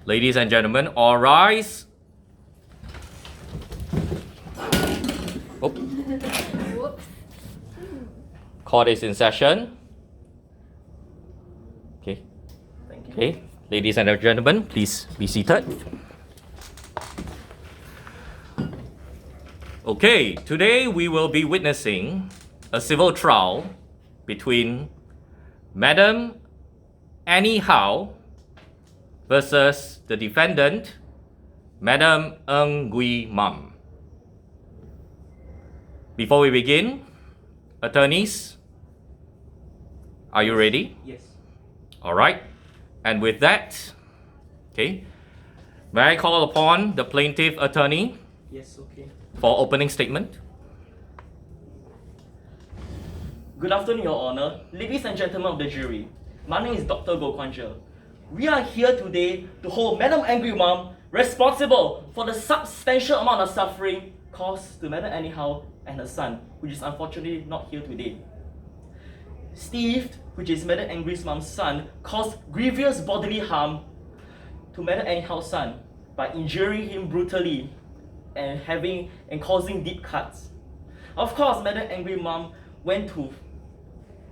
Ladies and gentlemen, all rise. Oh. Court is in session. Okay. Thank you. Okay. Ladies and gentlemen, please be seated. Okay, today we will be witnessing a civil trial between Madam Annie Howe versus the defendant, Madam Ng Gui Mam. Before we begin, attorneys, are you ready? Yes. All right. And with that, okay, may I call upon the plaintiff attorney Yes, okay. for opening statement? Good afternoon, Your Honor. Ladies and gentlemen of the jury, my name is Dr. Kuan Jer. We are here today to hold Madam Angry Mom responsible for the substantial amount of suffering caused to Madam Annie Howe and her son, which is unfortunately not here today. Steve, which is Madam Angry Mom's son, caused grievous bodily harm to Madam Annie Howe's son by injuring him brutally and causing deep cuts. Of course, Madam Angry Mom went to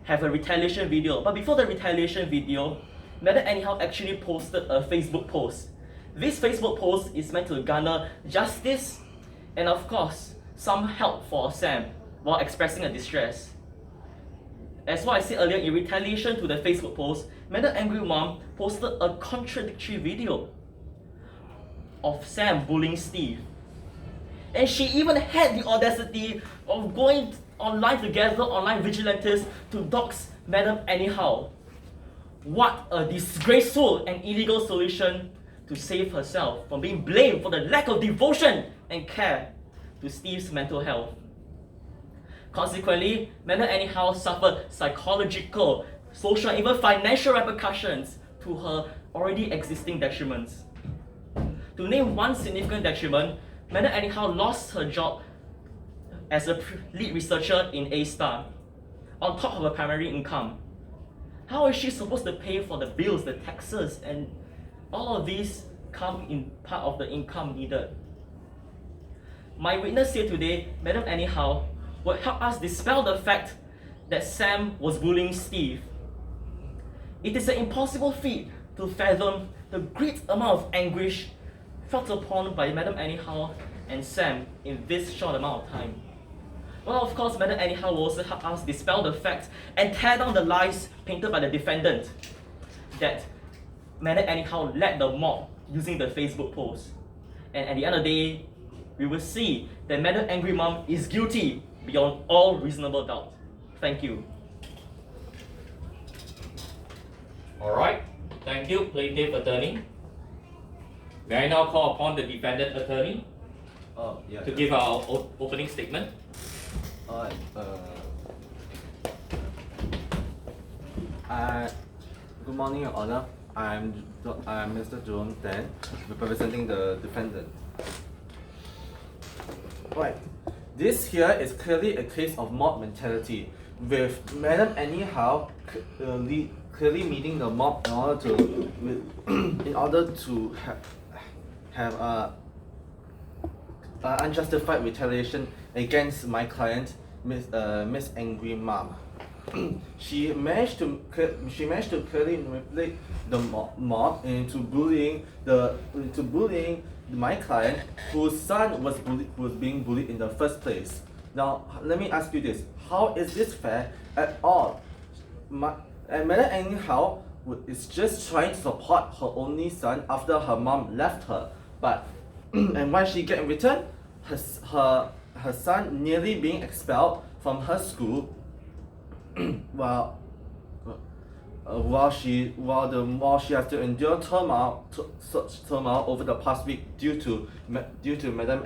have a retaliation video, but before the retaliation video, Madam Annie Howe actually posted a Facebook post. This Facebook post is meant to garner justice and, of course, some help for Sam while expressing a distress. As what I said earlier, in retaliation to the Facebook post, Madam Angry Mom posted a contradictory video of Sam bullying Steve. And she even had the audacity of going online together, online vigilantes, to dox Madam Annie Howe. What a disgraceful and illegal solution to save herself from being blamed for the lack of devotion and care to Steve's mental health. Consequently, Madam Annie Howe suffered psychological, social, and even financial repercussions to her already existing detriments. To name one significant detriment, Madam Annie Howe lost her job as a lead researcher in A-Star, on top of her primary income. How is she supposed to pay for the bills, the taxes, and all of these come in part of the income needed? My witness here today, Madam Annie Howe, will help us dispel the fact that Sam was bullying Steve. It is an impossible feat to fathom the great amount of anguish felt upon by Madam Annie Howe and Sam in this short amount of time. Well, of course, Madam Annie Howe will also help us dispel the fact and tear down the lies painted by the defendant that Madam Annie Howe led the mob using the Facebook post. And at the end of the day, we will see that Madam Angry Mom is guilty beyond all reasonable doubt. Thank you. All right. Thank you, plaintiff attorney. May I now call upon the defendant attorney to give our opening statement? Good morning, Your Honor. I'm Mr. Jerome representing the defendant. Right. This here is clearly a case of mob mentality, with Madam Annie Howe clearly meeting the mob in order to have a unjustified retaliation against my client, Miss Angry Mom. She managed to clearly manipulate the mob into bullying my client, whose son was being bullied in the first place. Now, let me ask you this: how is this fair at all? Madam Annie Howe is just trying to support her only son after her mom left her, but and what she get in return? Her son nearly being expelled from her school while she has to endure turmoil over the past week due to Madam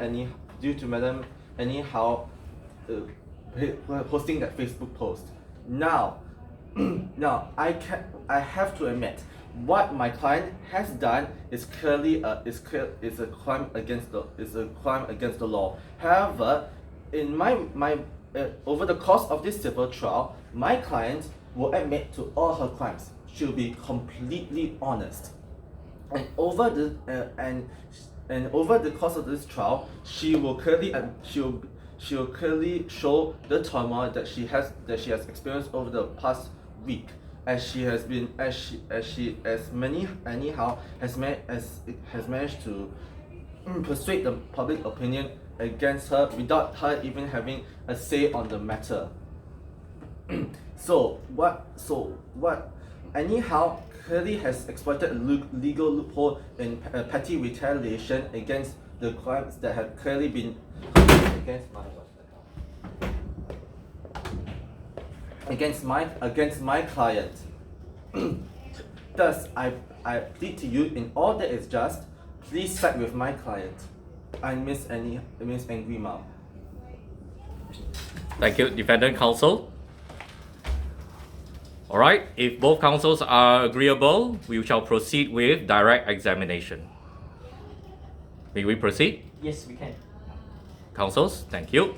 Annie Howe posting that Facebook post. Now I have to admit, what my client has done is clearly a crime against the law. However, in my over the course of this civil trial, my client will admit to all her crimes. She'll be completely honest. and over the course of this trial, she will clearly show the trauma that she has experienced over the past week, as she has managed to persuade the public opinion against her without her even having a say on the matter. So what anyhow clearly has exploited a legal loophole in petty retaliation against the crimes that have clearly been against my client. Thus, I plead to you, in all that is just, please side with my client. I miss Angry Mom. Thank you, Defendant Counsel. Alright, if both counsels are agreeable, we shall proceed with direct examination. May we proceed? Yes, we can. Counsels, thank you.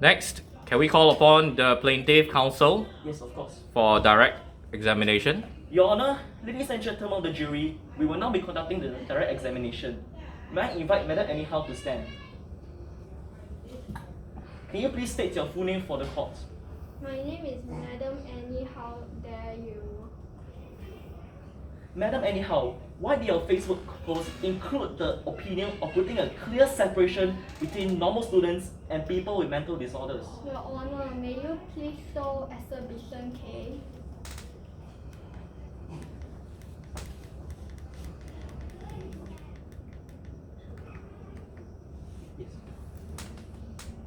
Next, can we call upon the Plaintiff Counsel Yes, of course. for direct examination? Your Honor, ladies and gentlemen of the jury, we will now be conducting the direct examination. May I invite Madam Annie Howe to stand? Can you please state your full name for the court? My name is Madam Annie. How dare you? Madam Annie Howe, why did your Facebook post include the opinion of putting a clear separation between normal students and people with mental disorders? Your Honor, may you please show exhibition K? Yes.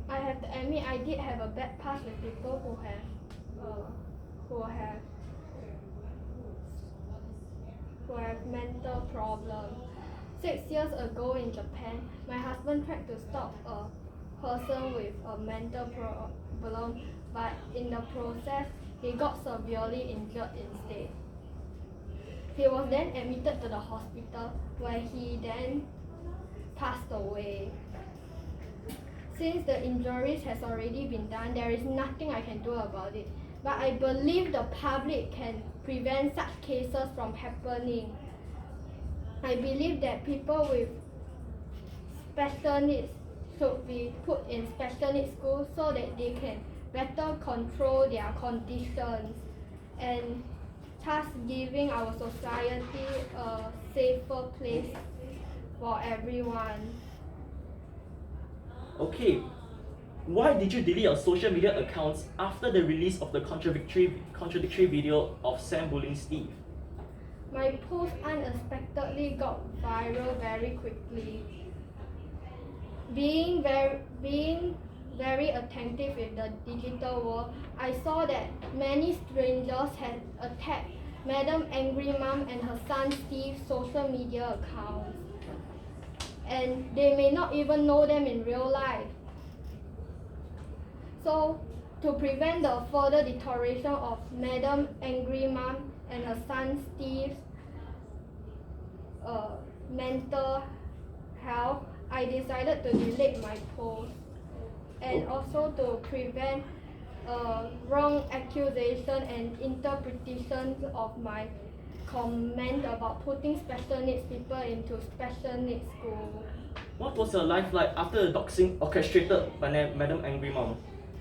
I have to admit I did have a bad past with people who have mental problems. 6 years ago in Japan, my husband tried to stop a person with a mental problem, but in the process, he got severely injured instead. He was then admitted to the hospital, where he then passed away. Since the injuries has already been done, there is nothing I can do about it. But I believe the public can prevent such cases from happening. I believe that people with special needs should be put in special needs schools so that they can better control their conditions, and thus giving our society a safer place for everyone. Okay, why did you delete your social media accounts after the release of the contradictory video of Sam bullying Steve? My post unexpectedly got viral very quickly. Being very attentive in the digital world, I saw that many strangers had attacked Madam Angry Mom and her son Steve's social media accounts, and they may not even know them in real life. So, to prevent the further deterioration of Madam Angry Mom and her son Steve's mental health, I decided to delete my post, and also to prevent wrong accusation and interpretations of my comment about putting special needs people into special needs school. What was your life like after the doxing orchestrated by Madam Angry Mom?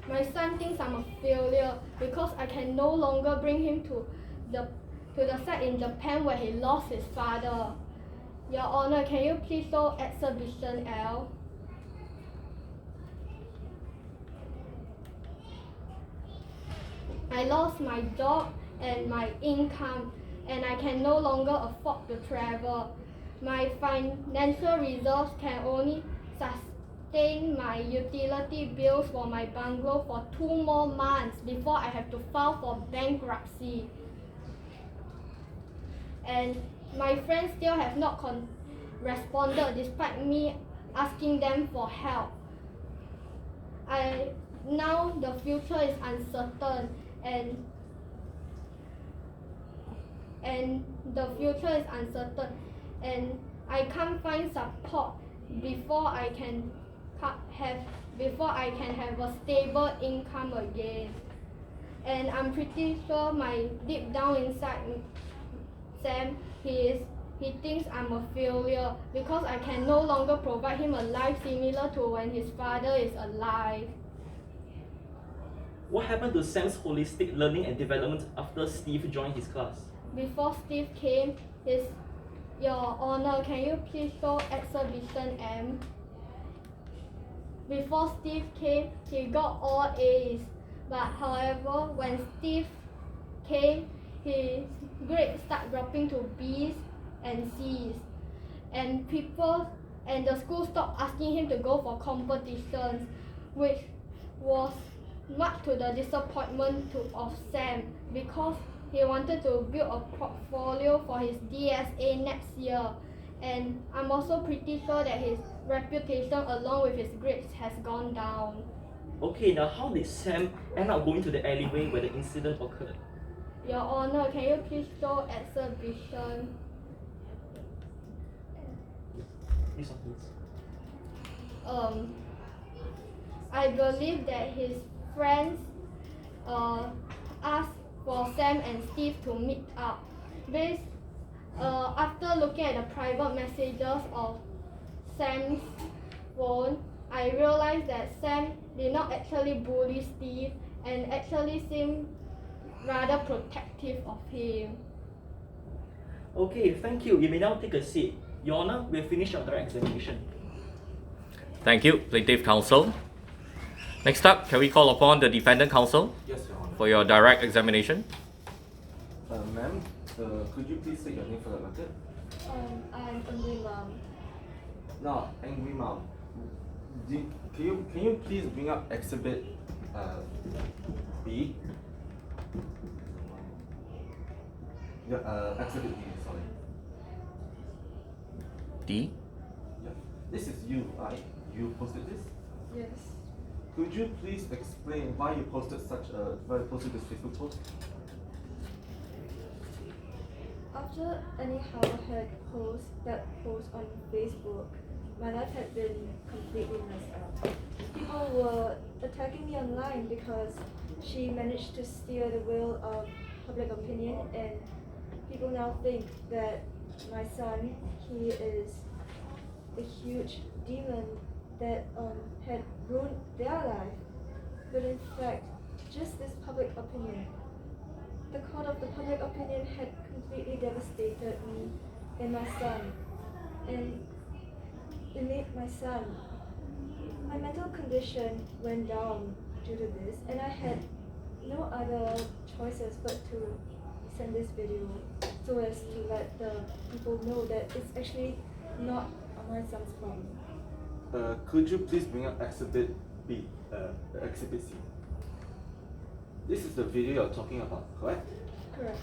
My son thinks I'm a failure because I can no longer bring him to the site in Japan where he lost his father. Your Honor, can you please show exhibition L? I lost my job and my income, and I can no longer afford to travel. My financial reserves can only sustain my utility bills for my bungalow for 2 more months before I have to file for bankruptcy. And my friends still have not responded despite me asking them for help. Now the future is uncertain, and I can't find support before I can have a stable income again. And I'm pretty sure deep down inside Sam, he is he thinks I'm a failure because I can no longer provide him a life similar to when his father is alive. What happened to Sam's holistic learning and development after Steve joined his class? Before Steve came, Your Honor, can you please show exhibition M? Before Steve came, he got all A's. But however, when Steve came, his grades start dropping to B's and C's. And the school stopped asking him to go for competitions, which was much to the disappointment of Sam, because he wanted to build a portfolio for his DSA next year. And I'm also pretty sure that his reputation along with his grades has gone down. Okay, now how did Sam end up going to the alleyway where the incident occurred? Your Honor, can you please show exhibition? This one, please. I believe that his friends asked for Sam and Steve to meet up. After looking at the private messages of Sam's phone, I realized that Sam did not actually bully Steve and actually seemed rather protective of him. Okay, thank you. You may now take a seat. Your Honor, we have finished our direct examination. Thank you, Plaintiff Counsel. Next up, can we call upon the Defendant Counsel Yes, Your Honor. for your direct examination? Ma'am, could you please state your name for the record? I'm Angry Mom. Now, Angry Mom, can you please bring up exhibit B? Yeah, exhibit B, sorry. D. Yeah. This is you, right? You posted this? Yes. Could you please explain why you posted this Facebook post? After anyhow had that post on Facebook, my life had been completely messed up. People were attacking me online because she managed to steer the wheel of public opinion, and people now think that my son, he is a huge demon that had ruined their life. But in fact, just this public opinion. The court of the public opinion had completely devastated me and my son. And it made my mental condition went down due to this, and I had no other choices but to send this video so as to let the people know that it's actually not my son's problem. Could you please bring up exhibit B, exhibit C? This is the video you're talking about, correct? Correct.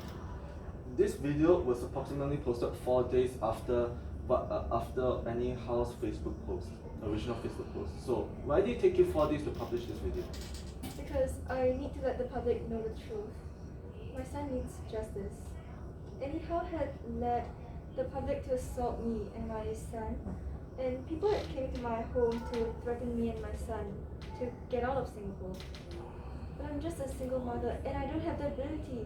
This video was approximately posted 4 days after Annie Howe's Facebook post, original Facebook post. So why did it take you 4 days to publish this video? Because I need to let the public know the truth. My son needs justice. Anyhow had led the public to assault me and my son, and people had came to my home to threaten me and my son to get out of Singapore. But I'm just a single mother and I don't have the ability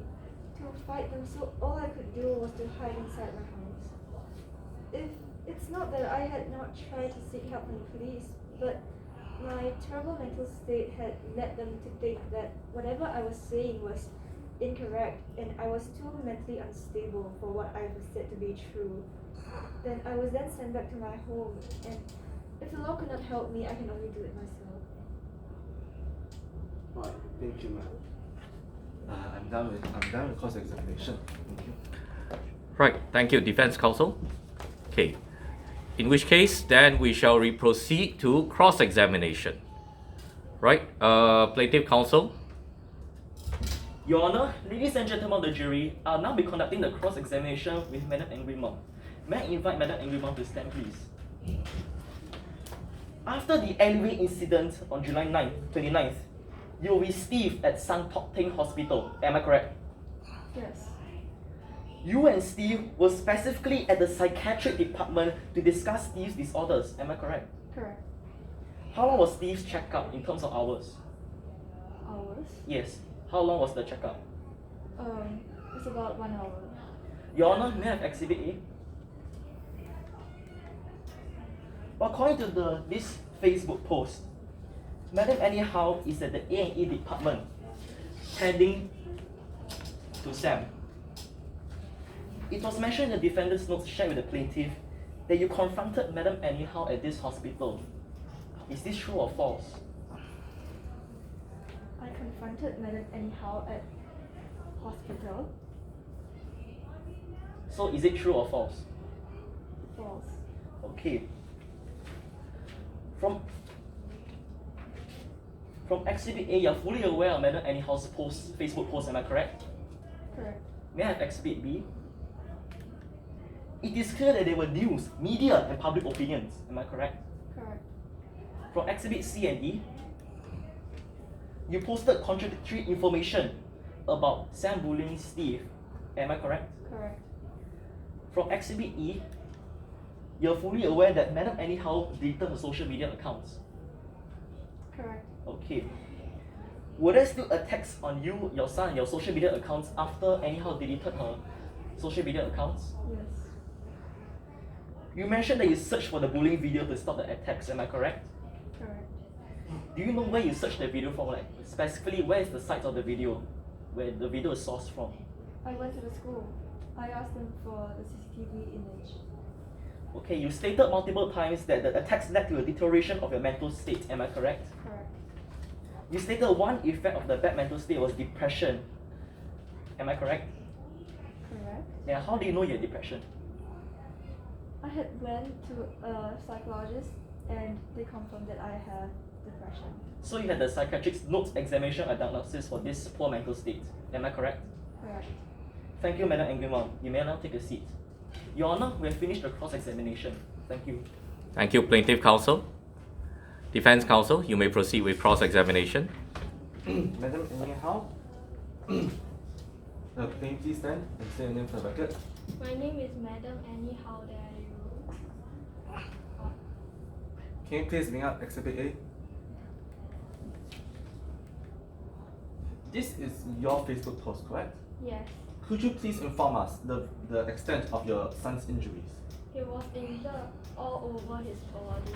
to fight them, so all I could do was to hide inside my house. If it's not that I had not tried to seek help from the police, but my terrible mental state had led them to think that whatever I was saying was incorrect and I was too mentally unstable for what I was said to be true. Then I was then sent back to my home, and if the law could not help me, I can only do it myself. Alright, thank you, ma'am. I'm done with cross-examination. Thank you. Right, thank you, Defense Counsel. Okay, in which case, then we shall proceed to cross-examination. Right, Plaintiff Counsel. Your Honor, ladies and gentlemen of the jury, I'll now be conducting the cross-examination with Madam Angry Mom. May I invite Madam Angry Mom to stand, please? After the alleyway incident on July 29th, you were with Steve at San Tok Teng Hospital, am I correct? Yes. You and Steve were specifically at the psychiatric department to discuss Steve's disorders, am I correct? Correct. How long was Steve's checkup in terms of hours? Hours? Yes. How long was the checkup? It's about 1 hour. Your Honor, may I have Exhibit A? According to this Facebook post, Madam Anyhow is at the A&E department tending to Sam. It was mentioned in the defendant's notes shared with the plaintiff that you confronted Madam Anyhow at this hospital. Is this true or false? I confronted Madam Anyhow at hospital. So is it true or false? False. Okay. From Exhibit A, you're fully aware of Madam Anyhow's Facebook post, am I correct? Correct. May I have Exhibit B? It is clear that they were news, media, and public opinions, am I correct? Correct. From Exhibit C and D, you posted contradictory information about Sam bullying Steve, am I correct? Correct. From Exhibit E, you're fully aware that Madam Anyhow deleted her social media accounts. Correct. Okay. Were there still attacks on you, your son, and your social media accounts after Anyhow deleted her social media accounts? Yes. You mentioned that you searched for the bullying video to stop the attacks, am I correct? Correct. Do you know where you searched the video from? Like specifically, where is the site of the video, where the video is sourced from? I went to the school. I asked them for the CCTV image. Okay, you stated multiple times that the attacks led to a deterioration of your mental state, am I correct? Correct. You stated one effect of the bad mental state was depression, am I correct? Correct. Yeah, how do you know you had depression? I had went to a psychologist and they confirmed that I have depression. So you had the psychiatrist's notes examination and diagnosis for this poor mental state, am I correct? Correct. Thank you, Madam Angrimon. You may now take a seat. Your Honor, we have finished the cross-examination. Thank you. Thank you, Plaintiff Counsel. Defense Counsel, you may proceed with cross-examination. Madam Anyhow, please stand and say your name for the record. My name is Madam Annie. How dare you? Can you please bring up Exhibit A? This is your Facebook post, correct? Yes. Could you please inform us the extent of your son's injuries? He was injured all over his body.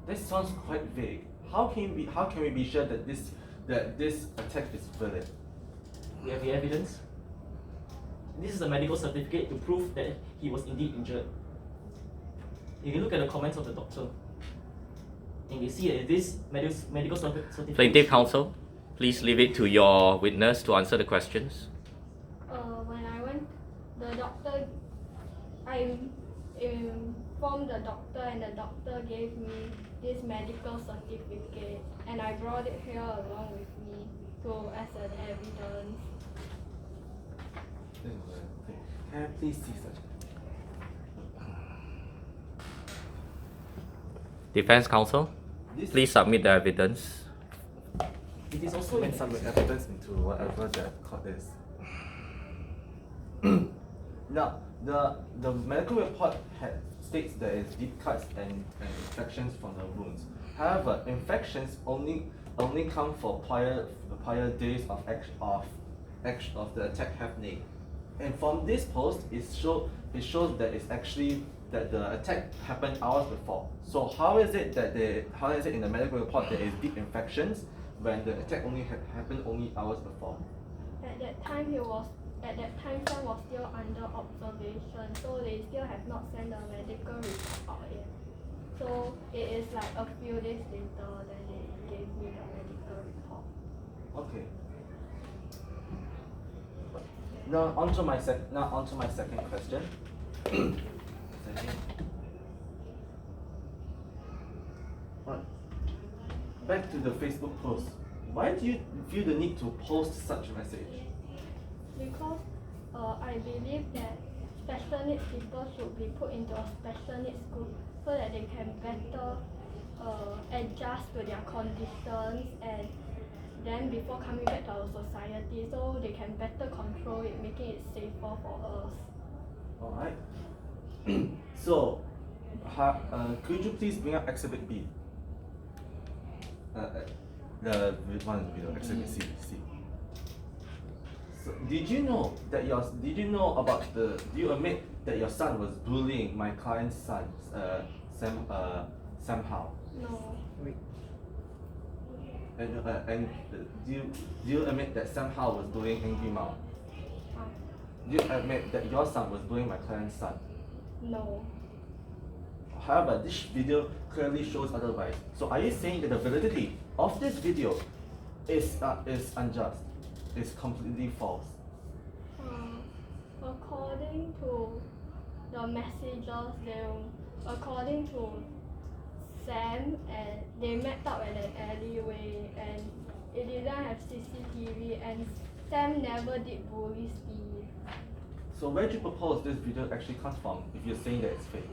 This sounds quite vague. How can we be sure that this attack is valid? We have the evidence. This is a medical certificate to prove that he was indeed injured. You can look at the comments of the doctor. And you see that this medical certificate. Plaintiff Counsel, please leave it to your witness to answer the questions. When I went, the doctor, I informed the doctor and the doctor gave me this medical certificate and I brought it here along with me as an evidence. Okay. Can I please see such? Defense Counsel, please submit the evidence. It is also You in can submit evidence into whatever the court is. Now, the medical report states there is deep cuts and infections from the wounds. However, infections only come for prior days of the attack happening. And from this post, it shows that it's actually that the attack happened hours before. So how is it in the medical report there is deep infections when the attack happened only hours before? At that time Sam was still under observation, so they still have not sent the medical report out yet. So it is like a few days later that they gave me the medical report. Okay. Now onto my second question. Right. Back to the Facebook post. Why do you feel the need to post such a message? Because I believe that special needs people should be put into a special needs group so that they can better adjust to their conditions and then before coming back to our society so they can better control it, making it safer for us. Alright. So, could you please bring up Exhibit B? The one in the video, Exhibit C. So did you know do you admit that your son was bullying my client's son, somehow? No. And do you admit that somehow was bullying Angry Mom? Uh, Do you admit that your son was bullying my client's son? no. However, this video clearly shows otherwise. So are you saying that the validity of this video is unjust, is completely false? According to the messages, according to Sam, and they met up at an alleyway, and it didn't have CCTV, and Sam never did bully Steve. So where do you propose this video actually comes from if you're saying that it's fake?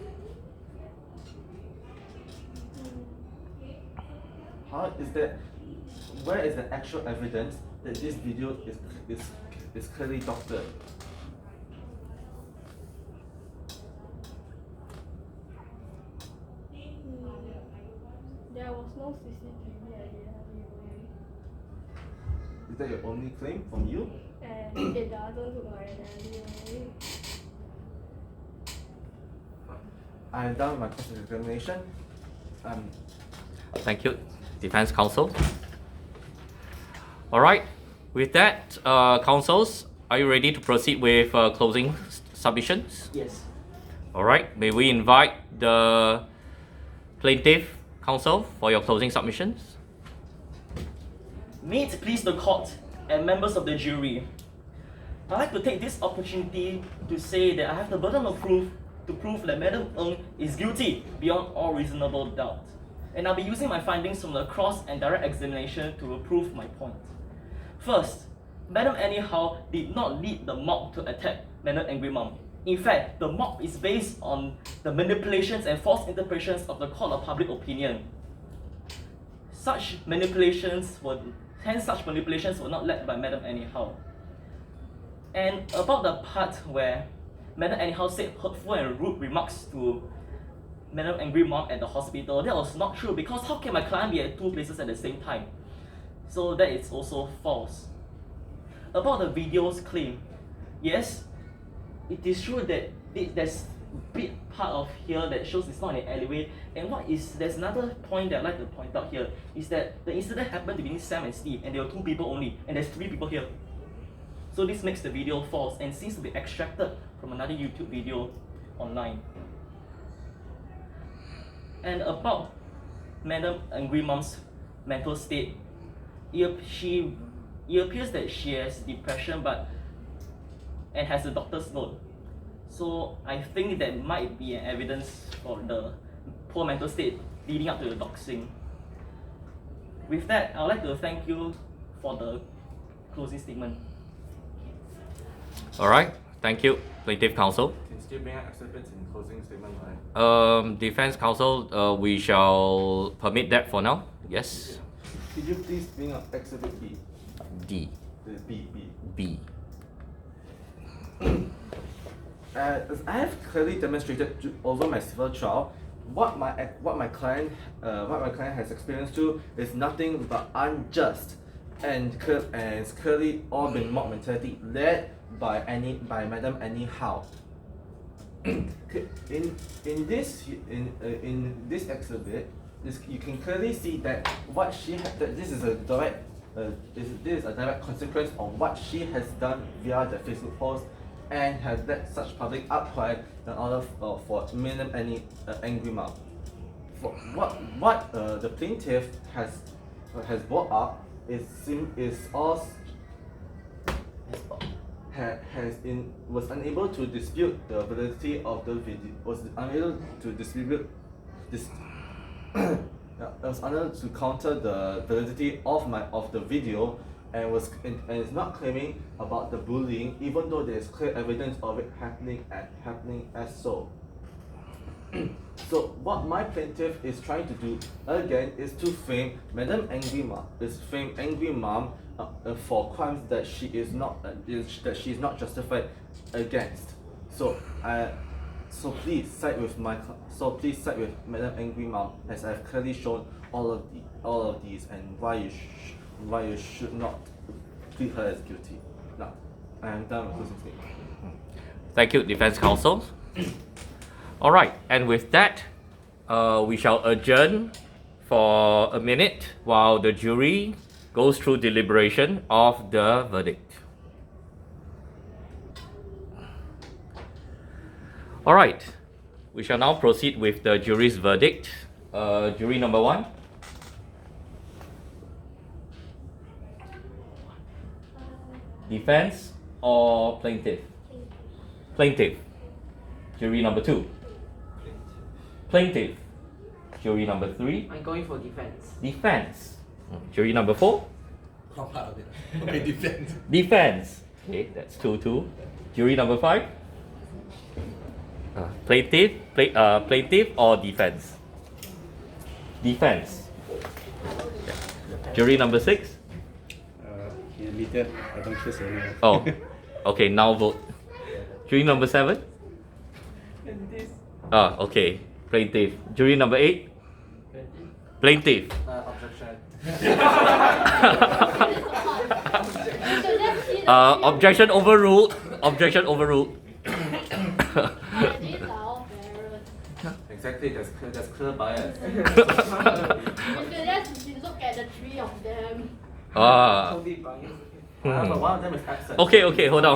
Where is the actual evidence that this video is clearly doctored? There was no CCTV at the alleyway, Is that your only claim from you? and it doesn't look like an alleyway. I am done with my cross-examination. Thank you, Defense Counsel. All right, with that, counsels, are you ready to proceed with closing submissions? Yes. All right, may we invite the plaintiff counsel for your closing submissions? May it please the court and members of the jury, I'd like to take this opportunity to say that I have the burden of proof to prove that Madam Ng is guilty beyond all reasonable doubt. And I'll be using my findings from the cross and direct examination to prove my point. First, Madam Annie Howe did not lead the mob to attack Madam Angry Mom. In fact, the mob is based on the manipulations and false interpretations of the court of public opinion. Such manipulations were not led by Madam Annie Howe. And about the part where Madam Annie Howe said hurtful and rude remarks to Madam Angry Mom at the hospital, that was not true, because how can my client be at two places at the same time? So that is also false. About the video's claim, yes, it is true that there's a big part of here that shows it's not in an alleyway. And there's another point that I'd like to point out here, is that the incident happened between Sam and Steve, and there were 2 people only, and there's 3 people here. So this makes the video false and seems to be extracted from another YouTube video online. And about Madam Angry Mom's mental state, it appears that she has depression and has a doctor's note. So I think that might be an evidence for the poor mental state leading up to the doxing. With that, I would like to thank you for the closing statement. All right, thank you, plaintiff counsel. Can still bring out exhibits in closing statement, right? Defense counsel, we shall permit that for now. Yes. Could you please bring up exhibit B? D. B. B. As I have clearly demonstrated over my civil trial, what my client has experienced to is nothing but unjust, and it's clearly all been mob mentality led by Madam Annie Howe. In this exhibit, you can clearly see that this is a direct consequence of what she has done via the Facebook post, and has led such public outcry in order for Madam Annie Angry Mom. For what the plaintiff has brought up was unable to dispute the validity of the video. Was unable to counter the validity of the video, and is not claiming about the bullying, even though there is clear evidence of it happening as so. So what my plaintiff is trying to do again is to frame Madam Angry Mom for crimes that she is not justified against. So please side with Madam Angry Mom, as I've clearly shown all of these, and why you should not treat her as guilty. Now, I am done with closing statement. Thank you, defense counsel. All right, and with that, we shall adjourn for a minute while the jury goes through deliberation of the verdict. All right, we shall now proceed with the jury's verdict. Jury number 1. Defense or plaintiff? Plaintiff. Jury number 2. Plaintiff. Jury number 3. I'm going for defense. Defense. Jury number 4. Not part of it. Okay, defense. Defense. Okay, that's 2-2. Jury number 5. Plaintiff or defense? Defense. Jury number 6. He admitted, I don't choose anyone. Oh, okay, now vote. Jury number 7. Okay, plaintiff. Jury number 8. Plaintiff. Objection. Objection overruled. Objection overruled. Exactly, there's clear bias. You should just look at the 3 of them. Totally biased. But one of them is absent. Okay, hold on.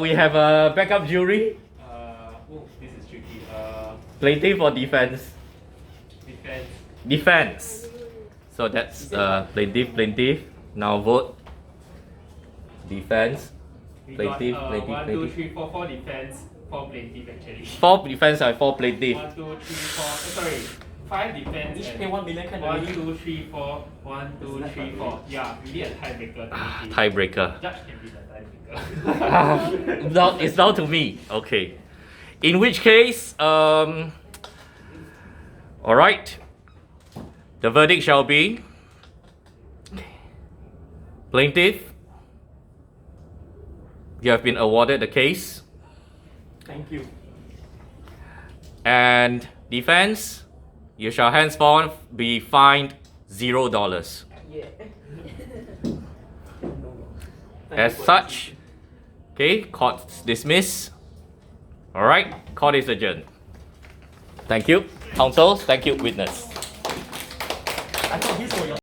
We have a backup jury. This is tricky. Plaintiff or defense? Defense. Defense. So that's plaintiff. Now vote. Defense. We Plaintiff, got, plaintiff, 1, 2, plaintiff. 3, 4, 4 defense, 4 plaintiff actually. 4 defense and 4 plaintiff. 1, 2, 3, 4. Sorry, 5 defense. You should and pay 1 million can 1, already. 2, 3, 4. 1, 2, 3, 4. Yeah, we need a tiebreaker. Tiebreaker. Judge can be the tiebreaker. Now it's down to me. Okay. In which case, all right. The verdict shall be plaintiff. You have been awarded the case. Thank you. And defense, you shall henceforth be fined $0. Yeah. As such, okay, court's dismissed. All right, court is adjourned. Thank you, counsel. Thank you, witness. I thought this was your